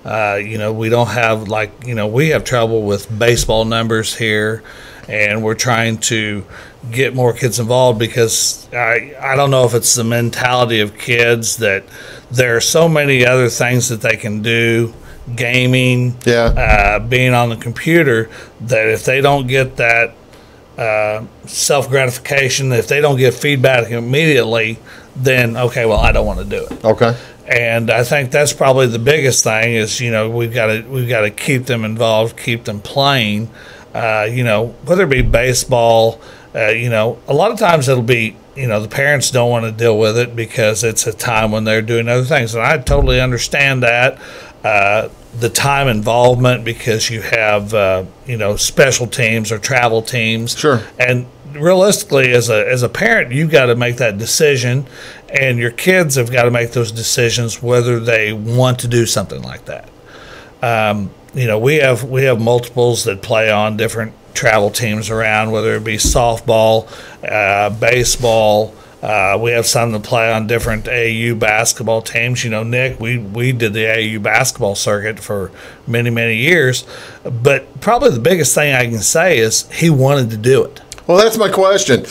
You know, we don't have we have trouble with baseball numbers here. And we're trying to get more kids involved because I don't know if it's the mentality of kids that there are so many other things that they can do, gaming, being on the computer, that if they don't get that self-gratification, if they don't get feedback immediately, then, okay, well, I don't want to do it.
Okay.
And I think that's probably the biggest thing is, you know, we've got to keep them involved, keep them playing. You know, whether it be baseball, you know, a lot of times it'll be, you know, the parents don't want to deal with it because it's a time when they're doing other things. And I totally understand that. The time involvement because you have, you know, special teams or travel teams.
Sure.
And realistically, as a parent, you've got to make that decision, and your kids have got to make those decisions whether they want to do something like that. You know, we have multiples that play on different travel teams around, whether it be softball, baseball. We have some that play on different AAU basketball teams. You know, Nick, we did the AAU basketball circuit for many, many years. But probably the biggest thing I can say is he wanted to do it.
Well, that's my question.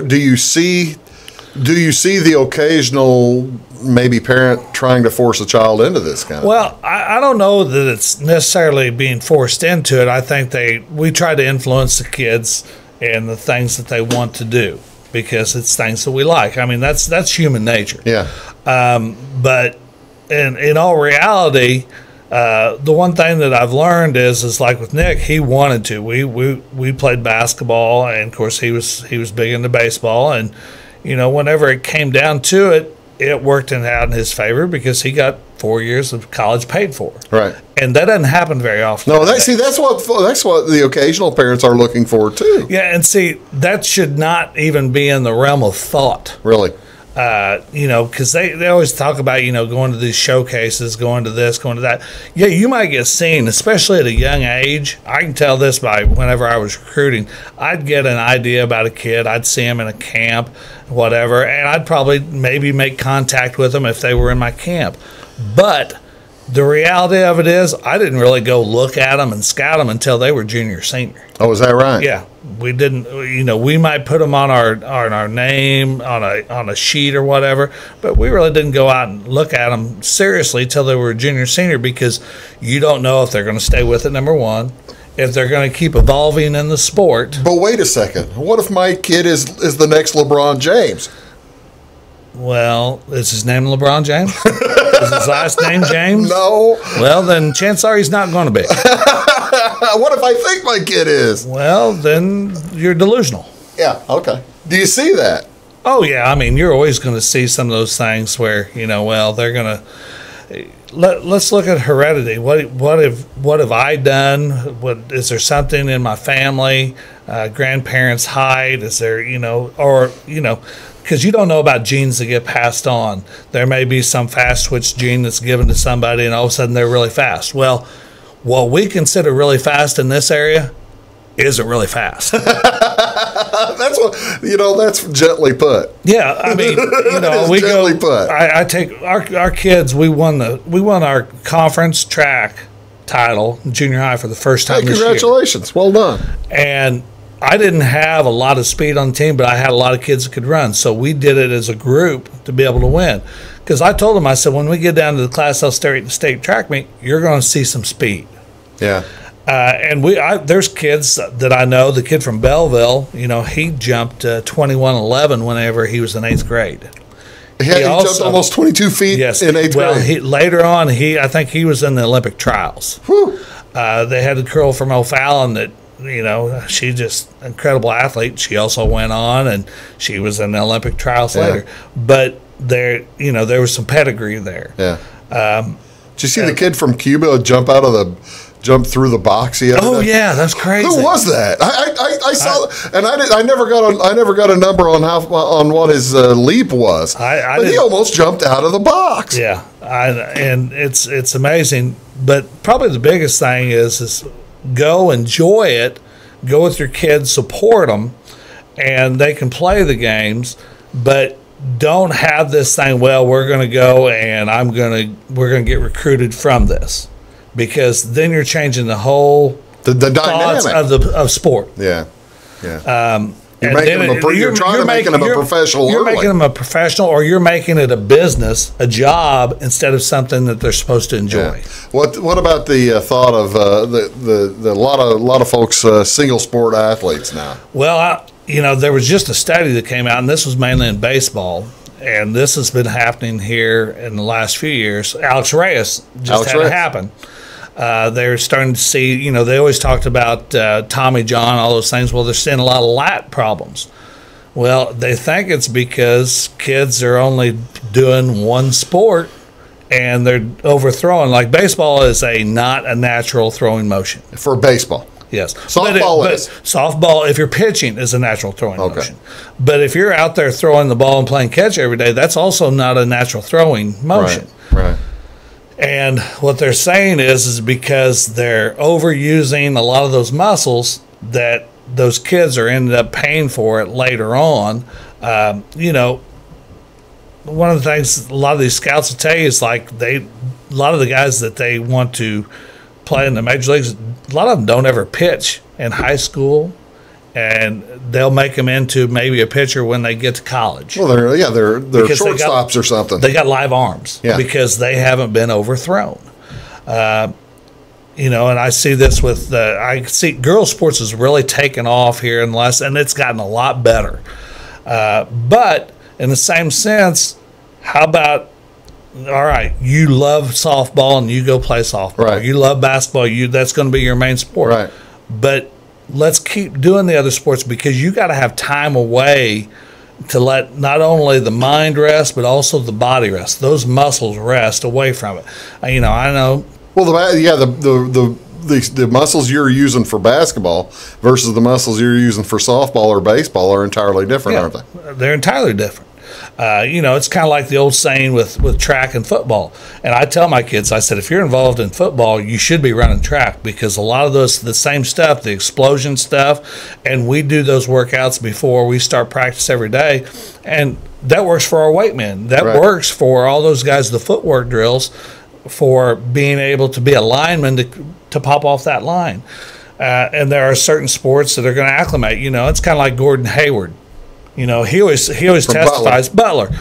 Do you see the occasional maybe parent trying to force a child into this kind of
Well, I don't know that it's necessarily being forced into it. I think we try to influence the kids in the things that they want to do because it's things that we like. I mean, that's human nature.
Yeah.
But in all reality, the one thing that I've learned is like with Nick, he wanted to. We played basketball, and of course he was big into baseball, and you know, whenever it came down to it, it worked out in his favor because he got 4 years of college paid for.
Right.
And that doesn't happen very often.
No, that's what the occasional parents are looking for too.
Yeah, and see, that should not even be in the realm of thought.
Really.
You know, because they always talk about, you know, going to these showcases, going to this, going to that. Yeah, you might get seen, especially at a young age. I can tell this by whenever I was recruiting. I'd get an idea about a kid. I'd see him in a camp, whatever, and I'd probably maybe make contact with them if they were in my camp. But the reality of it is I didn't really go look at them and scout them until they were junior, senior.
Oh, is that right?
Yeah. We didn't, you know, we might put them on our name on a sheet or whatever, but we really didn't go out and look at them seriously till they were junior, senior, because you don't know if they're going to stay with it, number one, if they're going to keep evolving in the sport.
But wait a second. What if my kid is the next LeBron James?
Well, is his name LeBron James? Is his last name James?
No.
Well, then chances are he's not going to be.
What if I think my kid is?
Well, then you're delusional.
Yeah, okay. Do you see that?
Oh, yeah. I mean, you're always going to see some of those things where, you know, well, they're going to let's look at heredity. What have I done? Is there something in my family? Grandparents' height? Is there, you know, or, you know, because you don't know about genes that get passed on. There may be some fast twitch gene that's given to somebody, and all of a sudden they're really fast. Well, what we consider really fast in this area isn't really fast.
That's what, that's gently put.
Yeah, I mean, we
gently
go.
Put.
I take our kids. We won our conference track title in junior high for the first time this year.
Congratulations. Well done.
And I didn't have a lot of speed on the team, but I had a lot of kids that could run. So we did it as a group to be able to win. Because I told them, I said, when we get down to the Class L state track meet, you're going to see some speed.
Yeah.
And there's kids that I know. The kid from Belleville, he jumped 21:11 whenever he was in 8th grade.
He jumped almost 22 feet in 8th grade.
Later on, I think he was in the Olympic trials.
Whew.
They had the girl from O'Fallon that, she's just an incredible athlete. She also went on, and she was in the Olympic trials later. But there was some pedigree there.
Yeah. Did you see the kid from Cuba jump through the box the other day?
Oh yeah, that's crazy.
Who was that? I saw, and I never got a number on what his leap was. But he almost jumped out of the box.
Yeah, and it's amazing. But probably the biggest thing is go enjoy it, go with your kids, support them, and they can play the games, but don't have this thing. Well, we're going to go and we're going to get recruited from this. Because then you're changing the whole
the dynamic
of sport.
Yeah, yeah. You're making them a professional.
You're making them a professional, or you're making it a business, a job, instead of something that they're supposed to enjoy.
Yeah. What about the thought of the lot of folks single sport athletes now?
Well, there was just a study that came out, and this was mainly in baseball. And this has been happening here in the last few years. Alex Reyes had it happen. They're starting to see, they always talked about Tommy John, all those things. Well, they're seeing a lot of lat problems. Well, they think it's because kids are only doing one sport and they're overthrowing. Like baseball is not a natural throwing motion.
For baseball.
Yes.
Softball is.
Softball, if you're pitching, is a natural throwing motion. But if you're out there throwing the ball and playing catch every day, that's also not a natural throwing motion.
Right.
And what they're saying is because they're overusing a lot of those muscles that those kids are ended up paying for it later on. One of the things a lot of these scouts will tell you is like a lot of the guys that they want to play in the major leagues, a lot of them don't ever pitch in high school, and they'll make them into maybe a pitcher when they get to college.
Well, they're shortstops or something.
They got live arms because they haven't been overthrown. And I see this with I see girls sports has really taken off here in the last, and it's gotten a lot better. But in the same sense, how about, all right, you love softball and you go play softball.
Right.
You love basketball, that's going to be your main sport.
Right.
But let's keep doing the other sports, because you got to have time away to let not only the mind rest but also the body rest. Those muscles rest away from it. I know.
Well, the muscles you're using for basketball versus the muscles you're using for softball or baseball are entirely different, aren't they?
They're entirely different. It's kind of like the old saying with track and football. And I tell my kids, I said, if you're involved in football, you should be running track, because a lot of the same stuff, the explosion stuff, and we do those workouts before we start practice every day. And that works for our weight men. That works for all those guys, the footwork drills, for being able to be a lineman to pop off that line. And there are certain sports that are going to acclimate. It's kind of like Gordon Hayward. He always testifies. Butler.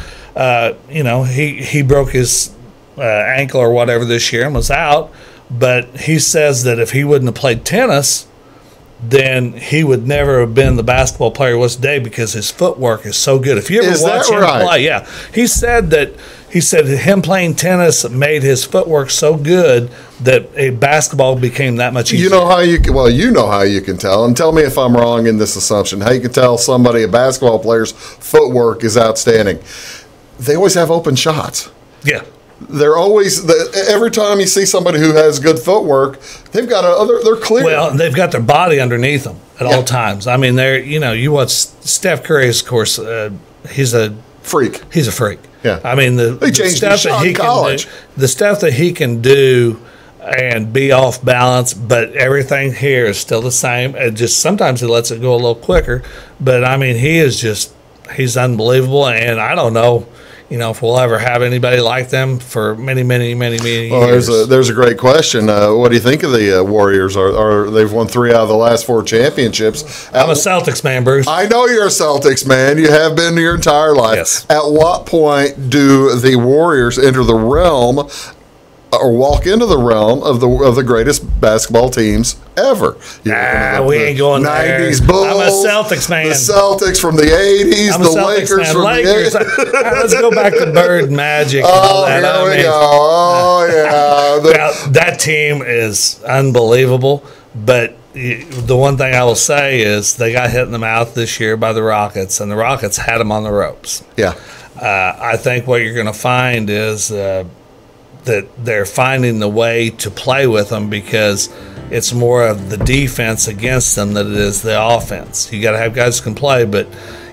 He broke his ankle or whatever this year and was out. But he says that if he wouldn't have played tennis, then he would never have been the basketball player he was today, because his footwork is so good. If you ever watch him play, he said him playing tennis made his footwork so good that a basketball became that much easier.
You know how you can tell, and tell me if I'm wrong in this assumption, how you can tell a basketball player's footwork is outstanding. They always have open shots.
Yeah.
They're always, every time you see somebody who has good footwork, they're clear.
Well, they've got their body underneath them at all times. I mean, you watch Steph Curry, of course, he's a
freak.
He's a freak.
Yeah.
I mean,
He changed his shot in college.
the stuff that he can do and be off balance, but everything here is still the same. It just sometimes he lets it go a little quicker, but I mean, he's unbelievable, and I don't know, if we'll ever have anybody like them for many, many, many, many years.
There's a great question. What do you think of the Warriors? They've won 3 out of the last 4 championships.
I'm a Celtics man, Bruce.
I know you're a Celtics man. You have been your entire life.
Yes.
At what point do the Warriors enter the realm or walk into the realm of the greatest basketball teams ever?
We ain't going 90s
there. Bulls.
I'm a Celtics man.
The Celtics from the 80s.
I'm
the
a Celtics
Lakers
man.
from
Lakers.
the 80s.
Let's go back to Bird Magic.
Oh, here we go. Oh, yeah.
That team is unbelievable, but the one thing I will say is they got hit in the mouth this year by the Rockets, and the Rockets had them on the ropes.
Yeah.
I think what you're going to find is that they're finding the way to play with them because it's more of the defense against them than it is the offense. You got to have guys who can play, but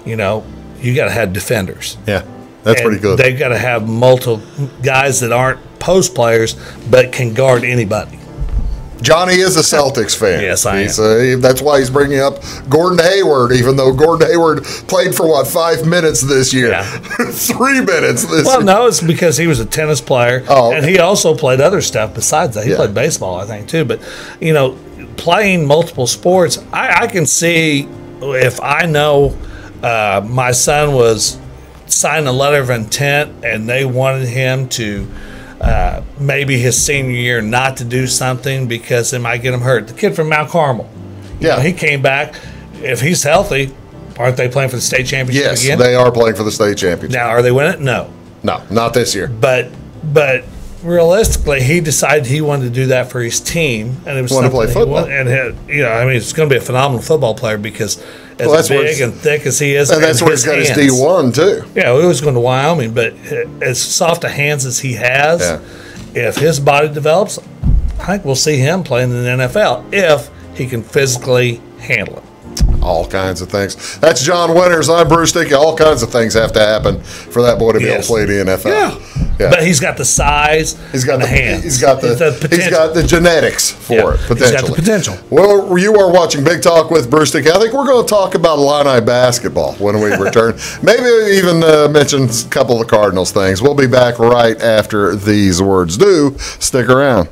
you got to have defenders.
Yeah, that's pretty good.
They've got to have multiple guys that aren't post players but can guard anybody.
Johnny is a Celtics fan.
Yes, I am.
That's why he's bringing up Gordon Hayward, even though Gordon Hayward played for, 5 minutes this year?
Yeah.
3 minutes this year.
Well, no, it's because he was a tennis player, and he also played other stuff besides that. He played baseball, I think, too. But, playing multiple sports, I can see if I know my son was signing a letter of intent and they wanted him to maybe his senior year not to do something because it might get him hurt. The kid from Mount Carmel, he came back. If he's healthy, aren't they playing for the state championship again?
Yes, they are playing for the state championship.
Now, are they winning? No,
not this year.
But realistically, he decided he wanted to do that for his team, and it was
wanted to play football.
It's going to be a phenomenal football player because as big and thick as he is,
and that's where he's got his D1 too.
Yeah, he was going to Wyoming, but as soft a hands as he has, if his body develops, I think we'll see him playing in the NFL if he can physically handle it.
All kinds of things. That's John Winters. I'm Bruce Dickey. All kinds of things have to happen for that boy to be able to play the NFL.
Yeah. But he's got the size. He's got the hands.
He's got the genetics for it. Potentially.
He's got the potential.
Well, you are watching Big Talk with Bruce Dickey. I think we're going to talk about Illini basketball when we return. Maybe even mention a couple of the Cardinals things. We'll be back right after these words. Do stick around.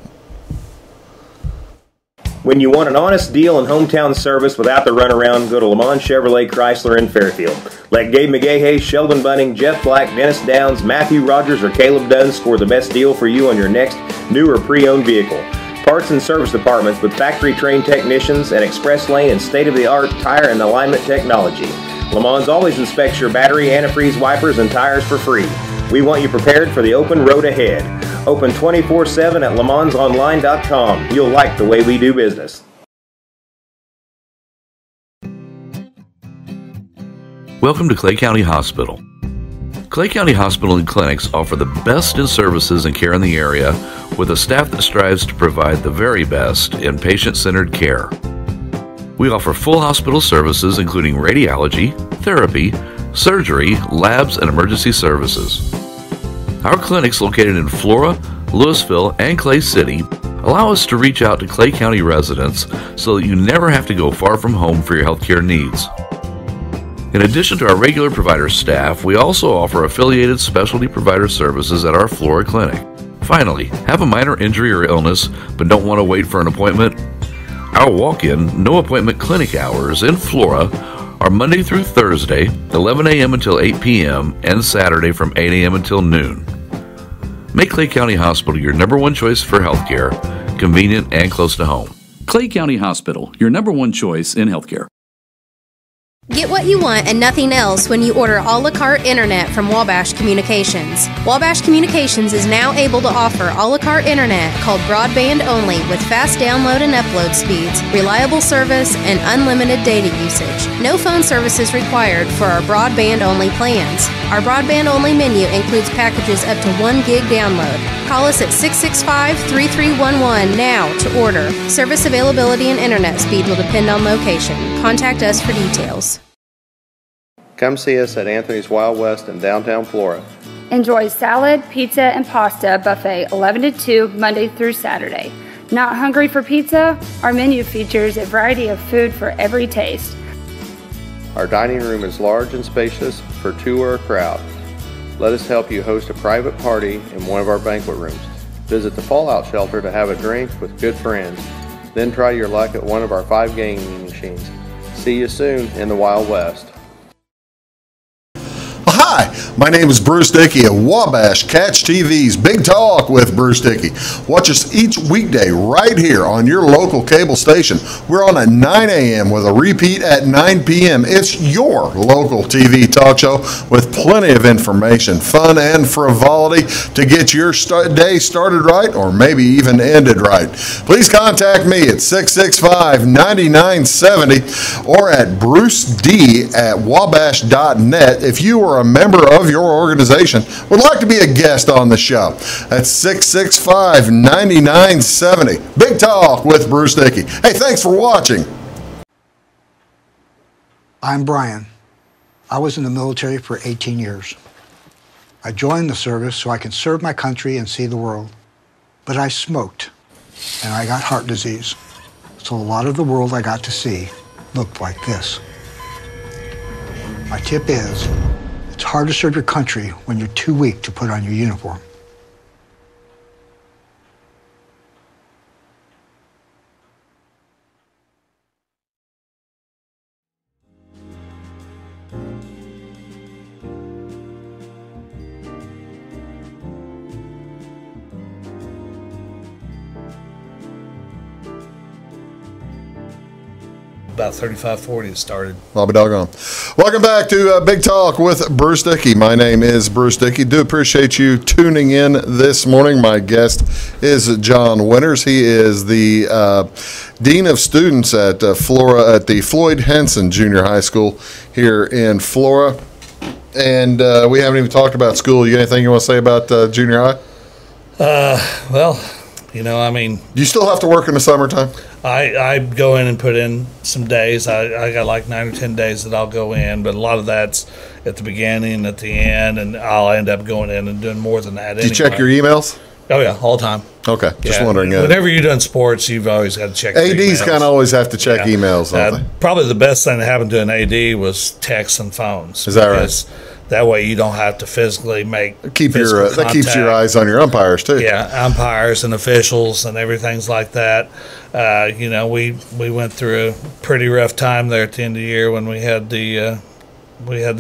When you want an honest deal and hometown service without the runaround, go to Le Mans Chevrolet Chrysler in Fairfield. Let Gabe McGahey, Sheldon Bunning, Jeff Black, Dennis Downs, Matthew Rogers, or Caleb Dunn score the best deal for you on your next new or pre-owned vehicle. Parts and service departments with factory-trained technicians and express lane and state-of-the-art tire and alignment technology. Le Mans always inspects your battery, antifreeze, wipers, and tires for free. We want you prepared for the open road ahead. Open 24/7 at lemansonline.com. You'll like the way we do business.
Welcome to Clay County Hospital. Clay County Hospital and Clinics offer the best in services and care in the area with a staff that strives to provide the very best in patient-centered care. We offer full hospital services including radiology, therapy, surgery, labs, and emergency services. Our clinics located in Flora, Louisville, and Clay City allow us to reach out to Clay County residents so that you never have to go far from home for your healthcare needs. In addition to our regular provider staff, we also offer affiliated specialty provider services at our Flora clinic. Finally, have a minor injury or illness but don't want to wait for an appointment? Our walk-in, no-appointment clinic hours in Flora are Monday through Thursday, 11 a.m. until 8 p.m., and Saturday from 8 a.m. until noon. Make Clay County Hospital your number one choice for healthcare, convenient and close to home.
Clay County Hospital, your number one choice in healthcare.
Get what you want and nothing else when you order a la carte internet from Wabash Communications. Wabash Communications is now able to offer a la carte internet called broadband only with fast download and upload speeds, reliable service, and unlimited data usage. No phone service is required for our broadband only plans. Our broadband only menu includes packages up to 1 gig download. Call us at 665-3311 now to order. Service availability and internet speed will depend on location. Contact us for details.
Come see us at Anthony's Wild West in downtown Flora.
Enjoy salad, pizza, and pasta buffet 11 to 2 Monday through Saturday. Not hungry for pizza? Our menu features a variety of food for every taste.
Our dining room is large and spacious for two or a crowd. Let us help you host a private party in one of our banquet rooms. Visit the Fallout Shelter to have a drink with good friends. Then try your luck at one of our 5 gaming machines. See you soon in the Wild West.
Hi, my name is Bruce Dickey of Wabash Catch TV's Big Talk with Bruce Dickey. Watch us each weekday right here on your local cable station. We're on at 9 a.m. with a repeat at 9 p.m. It's your local TV talk show with plenty of information, fun, and frivolity to get your day started right or maybe even ended right. Please contact me at 665-9970 or at bruced@wabash.net if you are a member of your organization would like to be a guest on the show. That's 665-9970. Big Talk with Bruce Dickey. Hey, thanks for watching.
I'm Brian. I was in the military for 18 years. I joined the service so I could serve my country and see the world. But I smoked, and I got heart disease. So a lot of the world I got to see looked like this. My tip is, it's hard to serve your country when you're too weak to put on your uniform.
About 35, 40 it started.
I'll be doggone. Welcome back to Big Talk with Bruce Dickey. My name is Bruce Dickey. Do appreciate you tuning in this morning. My guest is John Winters. He is the Dean of Students at Flora at the Floyd Henson Junior High School here in Flora. And we haven't even talked about school. You got anything you want to say about junior high?
Well, you know, I mean,
do you still have to work in the summertime?
I go in and put in some days. I got like 9 or 10 days that I'll go in, but a lot of that's at the beginning, at the end, and I'll end up going in and doing more than that.
Do you check your emails?
Oh, yeah, all the time.
Okay, just wondering.
Whenever you're doing sports, you've always got to check your
ADs kind of always have to check emails, don't they?
Probably the best thing that happened to an AD was texts and phones.
Is that right?
That way you don't have to physically
that keeps your eyes on your umpires too.
Yeah, umpires and officials and everything's like that. You know, we went through a pretty rough time there at the end of the year when we had the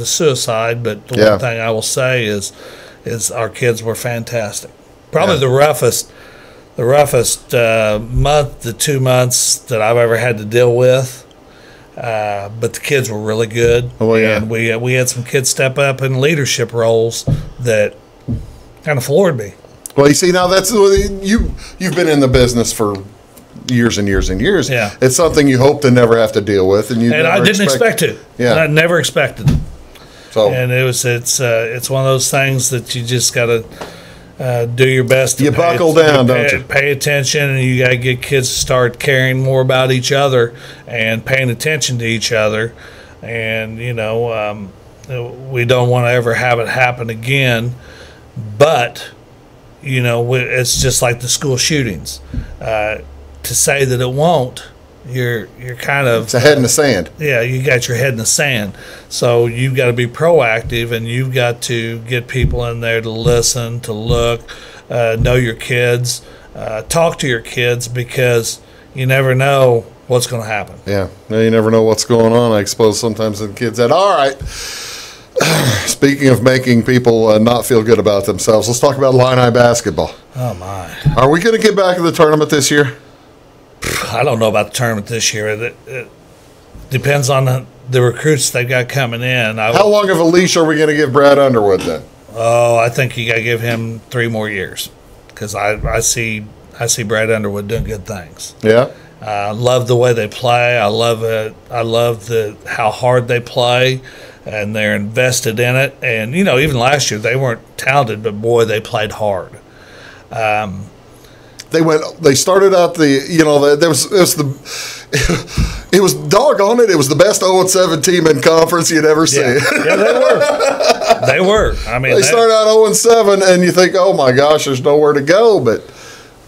suicide. But the one thing I will say is our kids were fantastic. Probably the roughest month, the 2 months that I've ever had to deal with. But the kids were really good.
Oh, yeah.
And we had some kids step up in leadership roles that kind of floored me.
Well, you see, now that's you've been in the business for years and years and years.
Yeah.
It's something you hope to never have to deal with, and
I didn't expect it.
Yeah.
I never expected it.
So,
and it's one of those things that you just got to do your best.
You buckle down, don't you?
Pay attention, and you got to get kids to start caring more about each other and paying attention to each other. And you know, we don't want to ever have it happen again. But you know, it's just like the school shootings. To say that it won't, you're kind of,
it's a head in the sand.
Yeah, you got your head in the sand. So you've got to be proactive, and you've got to get people in there to listen, to look, know your kids, talk to your kids, because you never know what's going to happen.
Yeah, you never know what's going on. I suppose sometimes the kids said, all right. Speaking of making people not feel good about themselves, let's talk about Illini basketball.
Oh, my.
Are we going to get back to the tournament this year?
I don't know about the tournament this year. It depends on the recruits they've got coming in.
How long of a leash are we going to give Brad Underwood then?
Oh, I think you got to give him 3 more years, because I see Brad Underwood doing good things.
Yeah.
I love the way they play. I love it. I love how hard they play, and they're invested in it. And you know, even last year they weren't talented, but boy, they played hard.
They started out it was doggone it. It was the best 0-7 team in conference you'd ever see.
Yeah, they were. They were. I mean,
they started out 0-7, and you think, oh my gosh, there's nowhere to go. But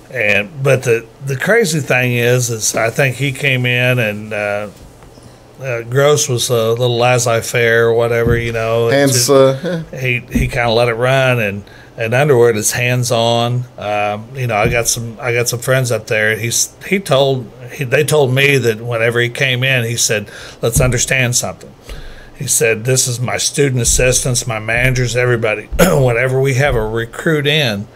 the crazy thing is I think he came in and Gross was a little laissez-faire or whatever, you know.
Hands.
He kind of let it run, and Underwood is hands-on. You know, I got some friends up there. They told me that whenever he came in, he said, "Let's understand something." He said, "This is my student assistants, my managers, everybody. Whenever we have a recruit in,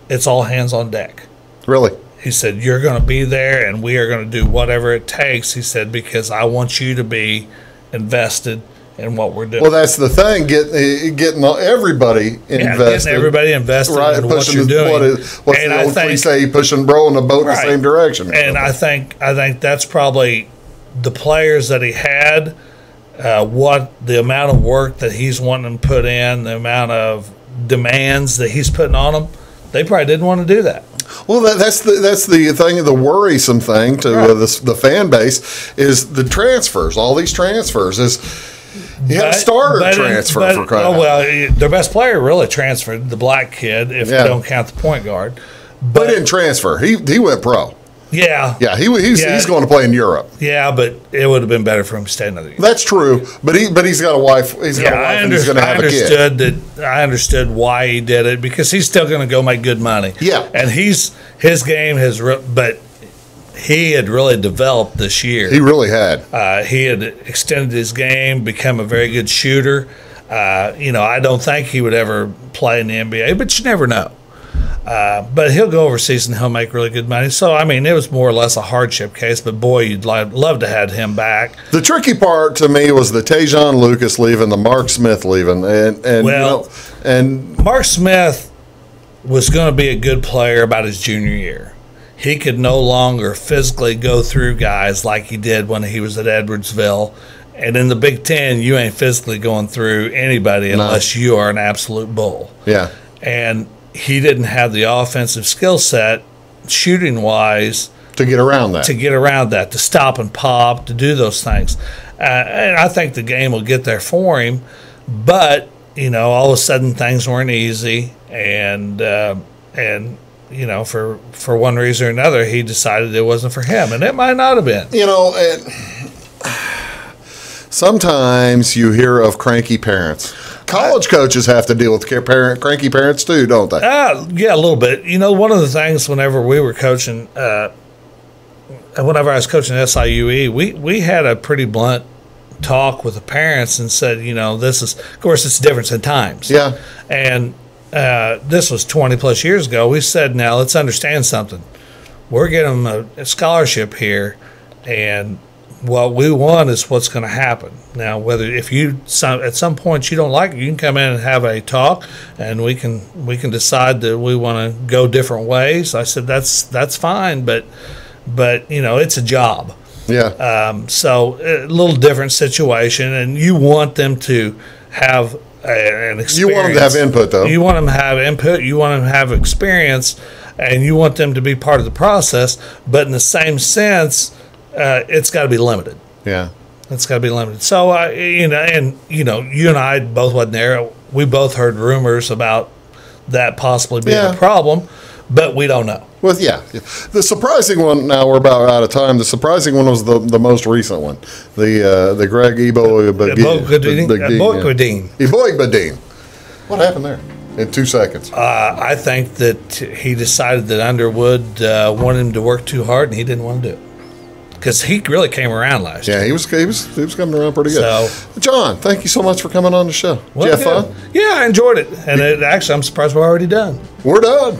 it's all hands on deck."
Really?
He said, "You're going to be there, and we are going to do whatever it takes." He said, "Because I want you to be invested in what we're doing."
Well, that's the thing, getting everybody invested.
Getting everybody invested in what you're doing.
What's the old cliche, pushing bro in the boat in the same direction.
And I think that's probably the players that he had, what the amount of work that he's wanting to put in, the amount of demands that he's putting on them, they probably didn't want to do that.
Well, that's the thing. The worrisome thing to the fan base is the transfers. All these transfers is you have a starter transfer for crying out loud.
Well, their best player really transferred, the black kid, if you don't count the point guard.
But he didn't transfer. He went pro.
Yeah.
Yeah, he's going to play in Europe.
Yeah, but it would have been better for him to stay another year.
That's true, but he's got a wife. He's got a wife, and he's going to have a kid.
I understood why he did it, because he's still going to go make good money.
Yeah,
and his game has, but he had really developed this year.
He really had.
He had extended his game, become a very good shooter. You know, I don't think he would ever play in the NBA, but you never know. But he'll go overseas and he'll make really good money. So, I mean, it was more or less a hardship case. But, boy, you'd love to have him back.
The tricky part to me was the Tajon Lucas leaving, the Mark Smith leaving. And
Mark Smith was going to be a good player about his junior year. He could no longer physically go through guys like he did when he was at Edwardsville. And in the Big Ten, you ain't physically going through anybody unless you are an absolute bull.
Yeah.
And he didn't have the offensive skill set, shooting-wise,
to get around that.
To stop and pop, to do those things. And I think the game will get there for him. But, you know, all of a sudden things weren't easy. And you know, for one reason or another, he decided it wasn't for him. And it might not have been.
You know, sometimes you hear of cranky parents. College coaches have to deal with cranky parents too, don't they?
Yeah, a little bit. You know, one of the things whenever we were coaching, whenever I was coaching at SIUE, we had a pretty blunt talk with the parents and said, you know, this is, of course, it's a difference in times.
Yeah.
And this was 20 plus years ago. We said, now let's understand something. We're getting them a scholarship here, and what we want is what's going to happen. Now, if you at some point you don't like it, you can come in and have a talk, and we can decide that we want to go different ways. I said that's fine, but you know, it's a job.
Yeah.
So a little different situation, and you want them to have an experience.
You want them to have input, though.
You want them to have input. You want them to have experience, and you want them to be part of the process. But in the same sense, it's got to be limited.
Yeah,
it's got to be limited. So you know, you and I both wasn't there. We both heard rumors about that possibly being a problem, but we don't know.
Well, yeah. The surprising one. Now we're about out of time. The surprising one was the most recent one, the Greg Eboigbedean. What happened there? In 2 seconds.
I think that he decided that Underwood wanted him to work too hard, and he didn't want to do it. Because he really came around last year.
Yeah, he was coming around pretty good. So, John, thank you so much for coming on the show. Did you have fun?
Yeah, I enjoyed it. And actually, I'm surprised we're already done.
We're done.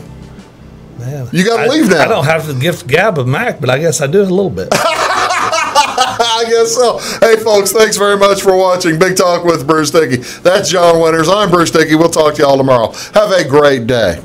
Man,
you got to leave now.
I don't have the gift gab of Mac, but I guess I do a little bit.
I guess so. Hey, folks, thanks very much for watching Big Talk with Bruce Dickey. That's John Winters. I'm Bruce Dickey. We'll talk to you all tomorrow. Have a great day.